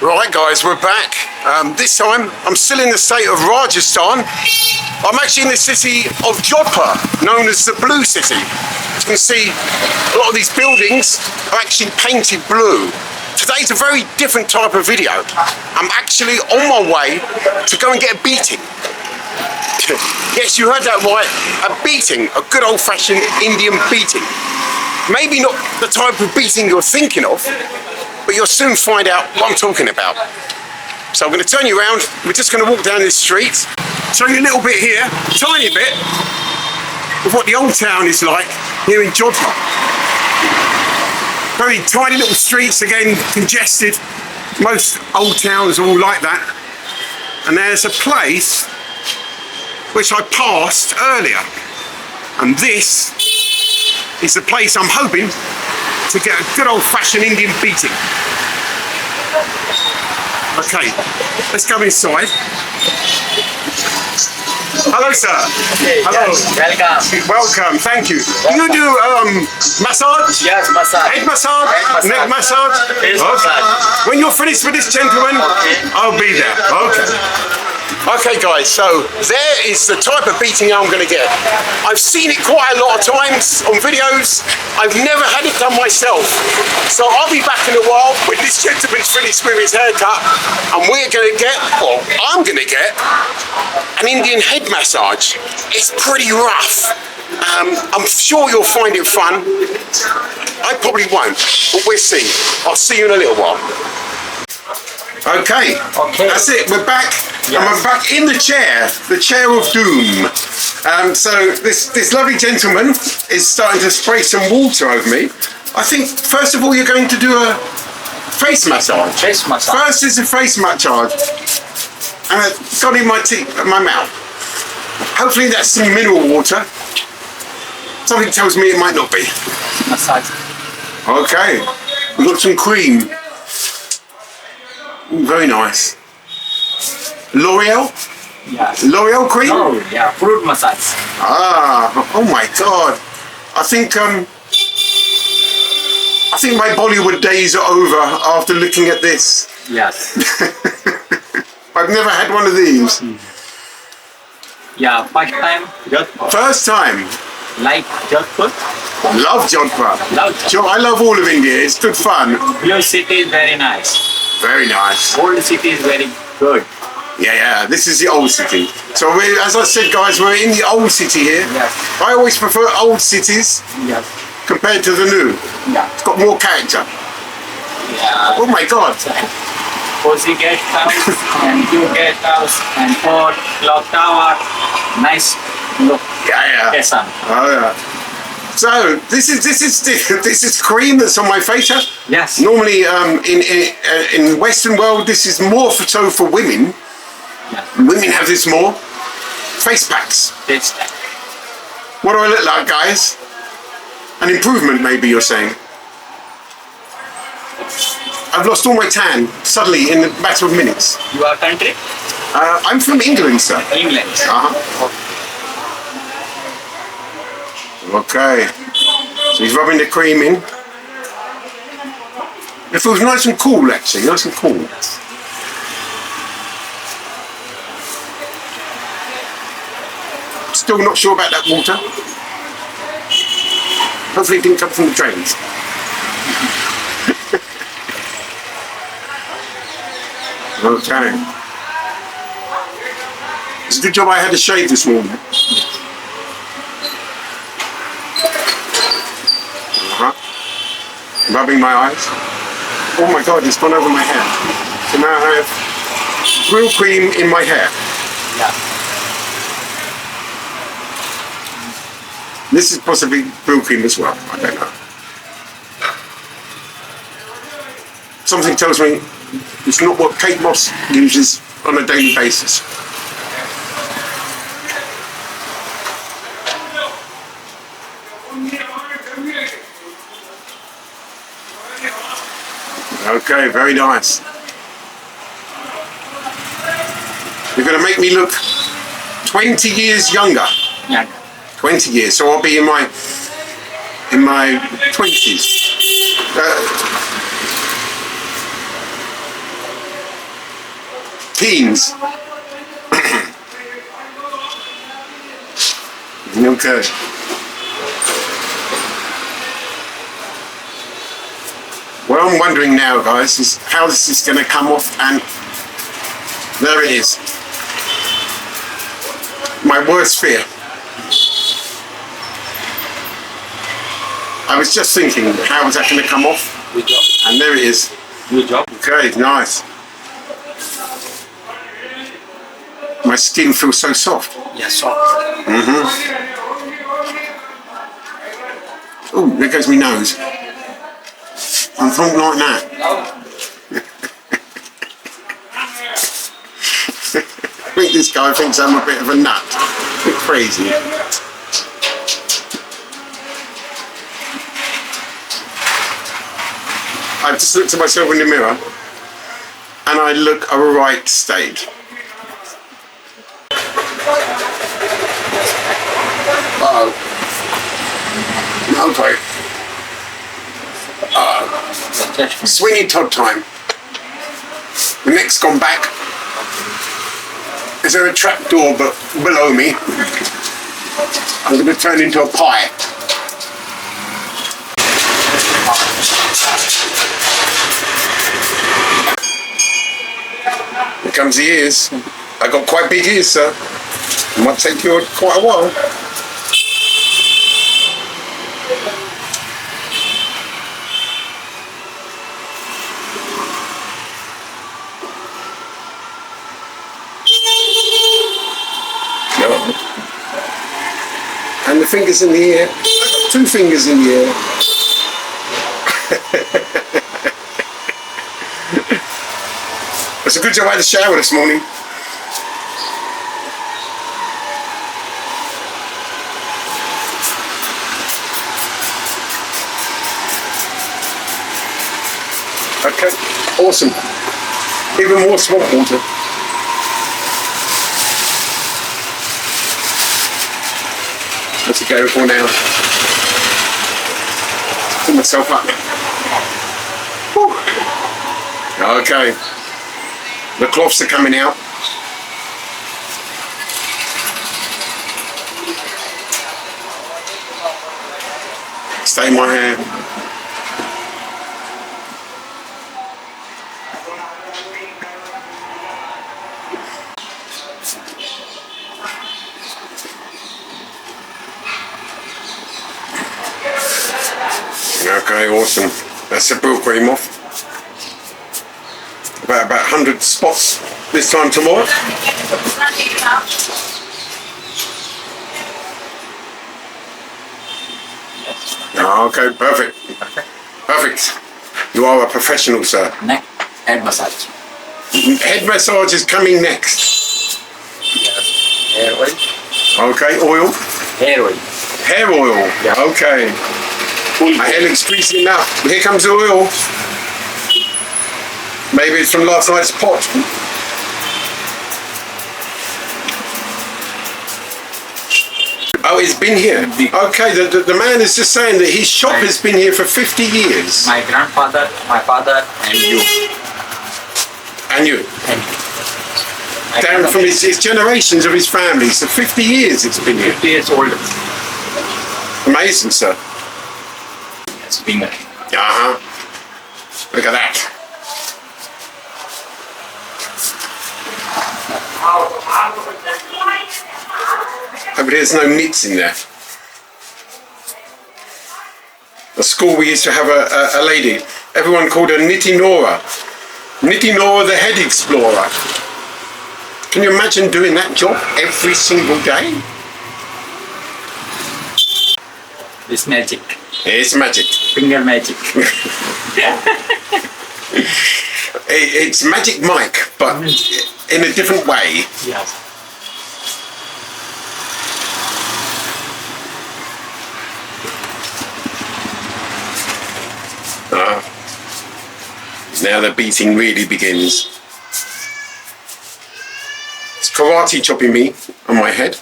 Right guys, we're back. This time I'm still in the state of Rajasthan. I'm actually in the city of Jodphur, known as the Blue City. As you can see, a lot of these buildings are actually painted blue. Today's a very different type of video. I'm actually on my way to go and get a beating. Yes, you heard that right, a beating, a good old-fashioned Indian beating. Maybe not the type of beating you're thinking of, but you'll soon find out what I'm talking about. So I'm going to turn you around. We're just going to walk down this street, show you a little bit here, tiny bit, of what the old town is like here in Jodhpur. Very tiny little streets, again, congested. Most old towns are all like that. And there's a place which I passed earlier. And this is the place I'm hoping to get a good old-fashioned Indian beating. Okay, let's go inside. Hello, sir. Hey, hello. Yes, welcome. Welcome, thank you. Do you do massage? Yes, massage. Head massage? Neck massage? Face Okay. massage. When you're finished with this gentleman, I'll be there. Okay. Okay guys, so there is the type of beating I'm going to get. I've seen it quite a lot of times on videos. I've never had it done myself. So I'll be back in a while when this gentleman's finished with his haircut, and we're going to get, or I'm going to get, an Indian head massage. It's pretty rough. I'm sure you'll find it fun. I probably won't, but we'll see. I'll see you in a little while. Okay, that's it, we're back. Yes. And we're back in the chair of doom. So this lovely gentleman is starting to spray some water over me. I think, first of all, you're going to do a face massage. Face massage. First is a face massage. And I've got in my teeth, my mouth. Hopefully that's some mineral water. Something tells me it might not be. Massage. Okay, we've got some cream. Ooh, very nice. L'Oreal? Yes. L'Oreal cream? Oh, yeah, fruit massage. Ah, oh my God. I think my Bollywood days are over after looking at this. Yes. I've never had one of these. Yeah, first time, Jodhpur. First time. Like Jodhpur? Love Jodhpur. Love Jodhpur. I love all of India. It's good fun. Blue city is very nice. Very nice. Old city is very good. Yeah, this is the old city. So as I said, guys, we're in the old city here. Yes. I always prefer old cities Yes. compared to the new. Yeah. It's got more character. Yeah. Oh my God. Cozy guest house and new guest house and fort, clock tower. Nice look. Yeah. Yes, sir. Oh yeah. So this is cream that's on my face. Yes. Normally, in Western world, this is more so for women. Yes. Women have this more. Face packs. Face pack. What do I look like, guys? An improvement, maybe you're saying. I've lost all my tan suddenly in a matter of minutes. Your country? I'm from England, sir. England. Okay. So he's rubbing the cream in. It feels nice and cool, actually. Nice and cool. Still not sure about that water. Hopefully it didn't come from the drains. Okay. It's a good job I had a shave this morning. Rubbing my eyes. Oh my God, it's gone over my hair. So now I have real cream in my hair. Yeah. This is possibly real cream as well. I don't know. Something tells me it's not what Kate Moss uses on a daily basis. Okay, very nice. You're going to make me look 20 years younger. Yeah. 20 years, so I'll be in my 20s. teens. Okay. What I'm wondering now, guys, is how this is going to come off, and there it is. My worst fear. I was just thinking, how is that going to come off? Good job. And there it is. Good job. Okay, nice. My skin feels so soft. Yes, soft. Oh, there goes my nose. I'm from like that. I think this guy thinks I'm a bit of a nut. A bit crazy. I've just looked at myself in the mirror and I look a right state. Uh-oh. Okay. Swinging Todd time. The neck's gone back. Is there a trap door below me? I'm going to turn into a pie. Here comes the ears. I got quite big ears, sir. It might take you quite a while. And the fingers in the air. I've got 2 fingers in the air. It's a good job I had a shower this morning. Okay, awesome. Even more swamp water. Let's go for now. Pull myself up. Whew. Okay. The cloths are coming out. Stay in my hair. Okay, awesome. That's the brill cream off. About 100 spots this time tomorrow. Okay, perfect. Perfect. You are a professional, sir. Neck, head massage. Head massage is coming next. Yes. Hair oil. Okay, oil. Hair oil. Hair oil. Yeah. Okay. My hair looks greasy enough. Here comes the oil. Maybe it's from last night's pot. Oh, it's been here. Okay, the man is just saying that his shop has been here for 50 years. My grandfather, my father, and you. And you. Down from his generations of his family, so 50 years it's been here. 50 years old. Amazing, sir. It's been Look at that. But there's no knits in there. At school we used to have a lady, everyone called her Nitty Nora. Nitty Nora the head explorer. Can you imagine doing that job every single day? It's magic. It's magic. Finger magic. It's Magic Mike, but in a different way. Yes. Now the beating really begins. It's karate chopping me on my head.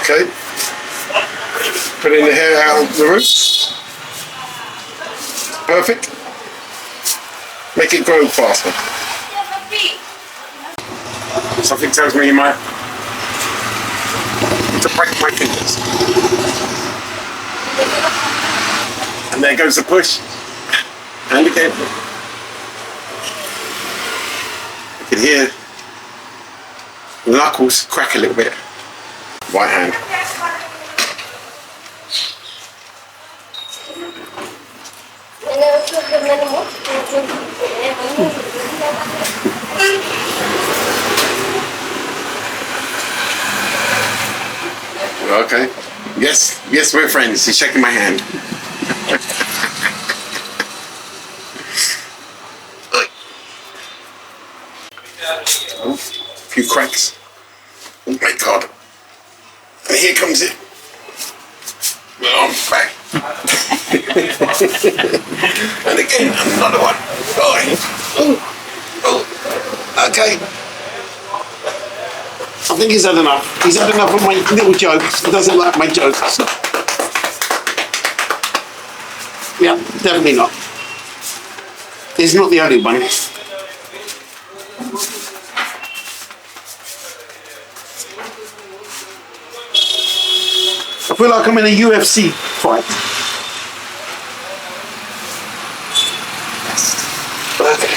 Okay. Putting the hair out of the roots. Perfect. Make it grow faster. Something tells me you might to break my fingers. And there goes the push. And again. You can hear the knuckles crack a little bit. Right hand. Okay. Yes, we're friends. He's shaking my hand. Oh, a few cracks. Oh my God. And here comes it. Oh, I'm back. And again, another one. Oh, okay. I think he's had enough. He's had enough of my little jokes. He doesn't like my jokes. Yeah, definitely not. He's not the only one. I feel like I'm in a UFC fight. Okay.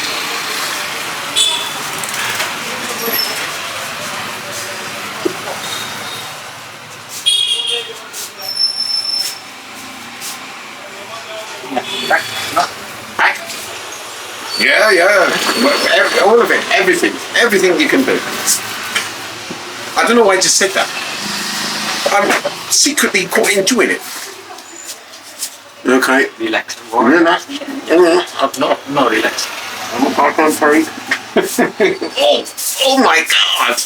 Back. No. Back. Yeah. All of it. Everything you can do. I don't know why I just said that. I'm secretly quite enjoying it. Okay. Relax. Relax. No, relax. I'm sorry. Oh my God.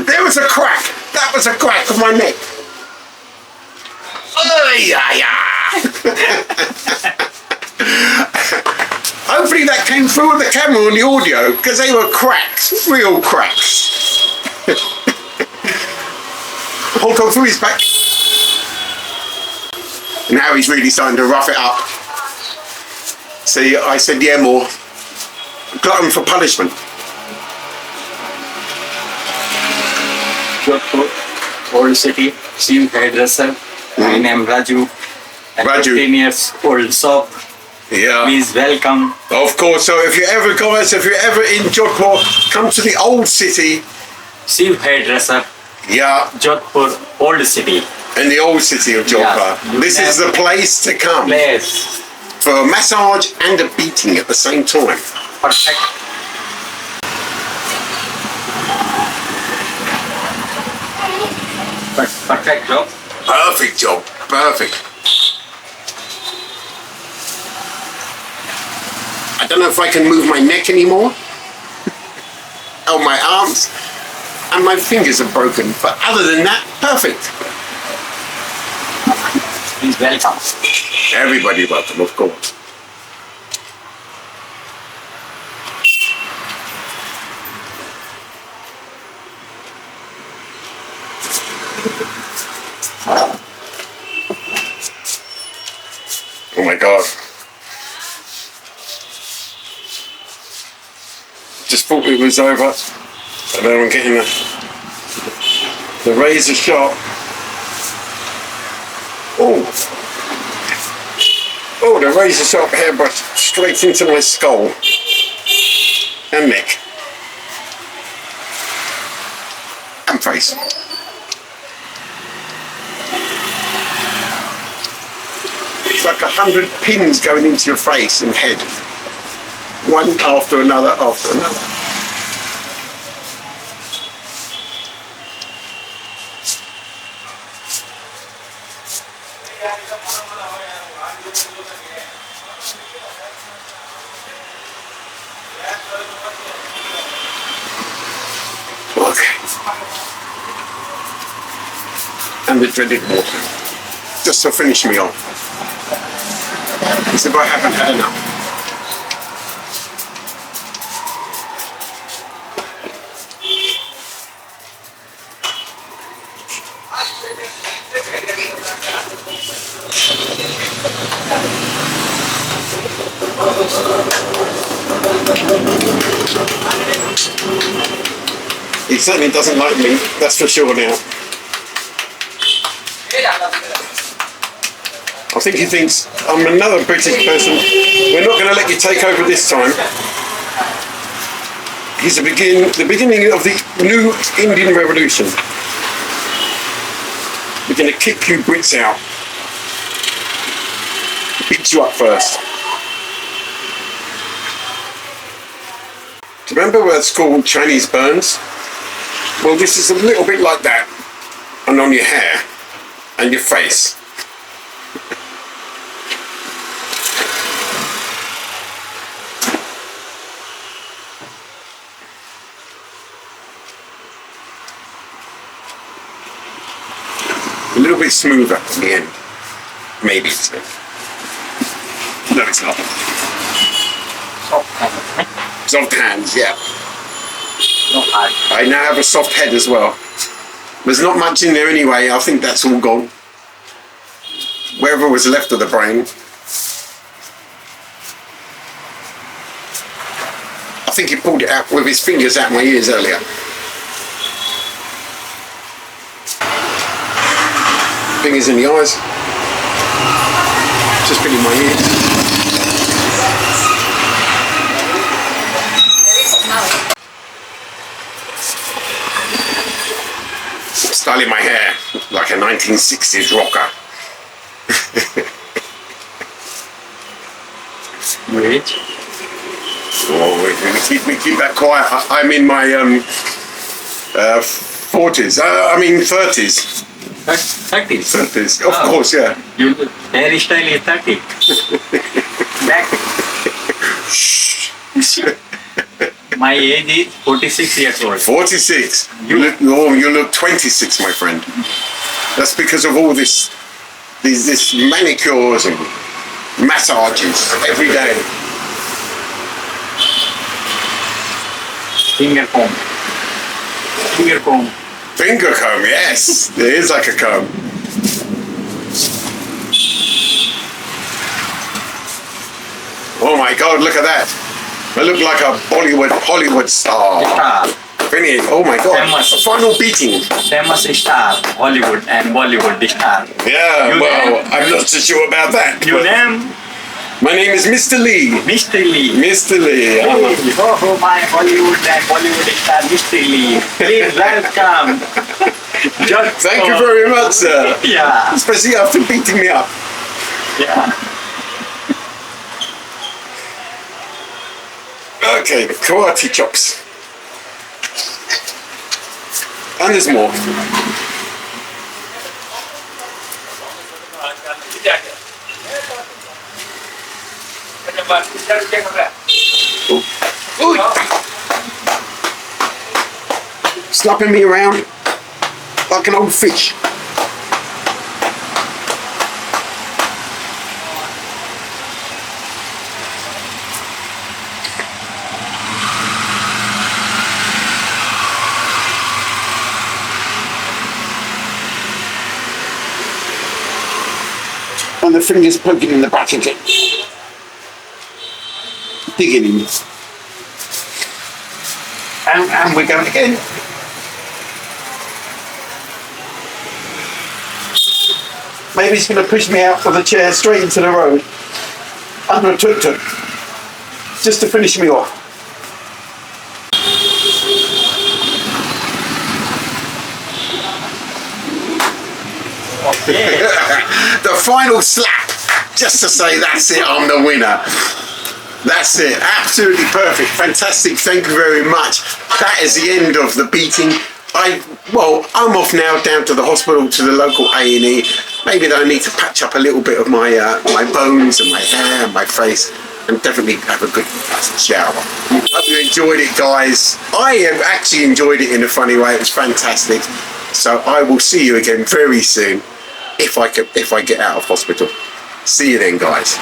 There was a crack. That was a crack of my neck. Oh, yeah. Hopefully that came through with the camera and the audio, because they were cracks, real cracks. Hulk through his back. Now he's really starting to rough it up. See, I said yeah more. Glutton for punishment. Jodhpur, old city, chief hairdresser. My name Raju. And Raju. 15 years old shop. Yeah. Please welcome. Of course. So if you're ever in Jodhpur, come to the old city. Chief hairdresser. Yeah. Jodhpur, old city. In the old city of Jodhpur. Yeah. This is the place to come. Place. For a massage and a beating at the same time. Perfect. Perfect job. Perfect job. Perfect. I don't know if I can move my neck anymore. Oh, my arms. And my fingers are broken. But other than that, perfect. Please welcome. Everybody welcome, of course. Oh my God. Just thought it was over. But then I'm getting the razor sharp. Oh, the razor sharp hairbrush straight into my skull and neck and face. It's like 100 pins going into your face and head, one after another after another. Okay. And the dreaded water. Just to finish me off. As if I haven't had enough. He certainly doesn't like me, that's for sure now. I think he thinks I'm another British person. We're not going to let you take over this time. He's the beginning of the new Indian Revolution. We're going to kick you Brits out. Beat you up first. Do you remember where it's called Chinese burns? Well, this is a little bit like that. And on your hair and your face. A little bit smoother at the end. Maybe it's not. No, it's not. Soft hands, yeah. I now have a soft head as well. There's not much in there anyway. I think that's all gone. Wherever was left of the brain. I think he pulled it out with his fingers out my ears earlier. Fingers in the eyes. Just been in my ears. Styling my hair like a 1960s rocker. Wait. Oh, keep that quiet. I'm in my 40s. I mean 30s. 30s? 30s, of course, yeah. Your hairstyle is 30. Back. My age is 46 years old. 46? You look 26, my friend. That's because of all this manicures and massages every day. Finger comb. Finger comb. Finger comb, yes. It is like a comb. Oh my God, look at that. I look like a Hollywood star. Finish. Oh my God. Famous. Final beating. Famous star, Hollywood and Bollywood star. Yeah, You well, name? I'm not so sure about that. Your name? My name is Mr. Lee. Mr. Lee. Mr. Lee. Oh, my Hollywood and Bollywood star, Mr. Lee. Please welcome. Thank you very much, sir. Yeah. Especially after beating me up. Yeah. Okay, karate chops. And there's more. Ooh. Slapping me around like an old fish. And the fingers poking in the back again. Digging in. And we're going again. Maybe he's going to push me out of the chair straight into the road. Under a tuk-tuk. Just to finish me off. Okay. The final slap, just to say that's it, I'm the winner. That's it, absolutely perfect, fantastic, thank you very much. That is the end of the beating. I'm off now down to the hospital, to the local A&E. Maybe I need to patch up a little bit of my bones and my hair and my face, and definitely have a good shower. Hope you enjoyed it, guys. I have actually enjoyed it in a funny way. It was fantastic. So I will see you again very soon if I get out of hospital. See you then, guys.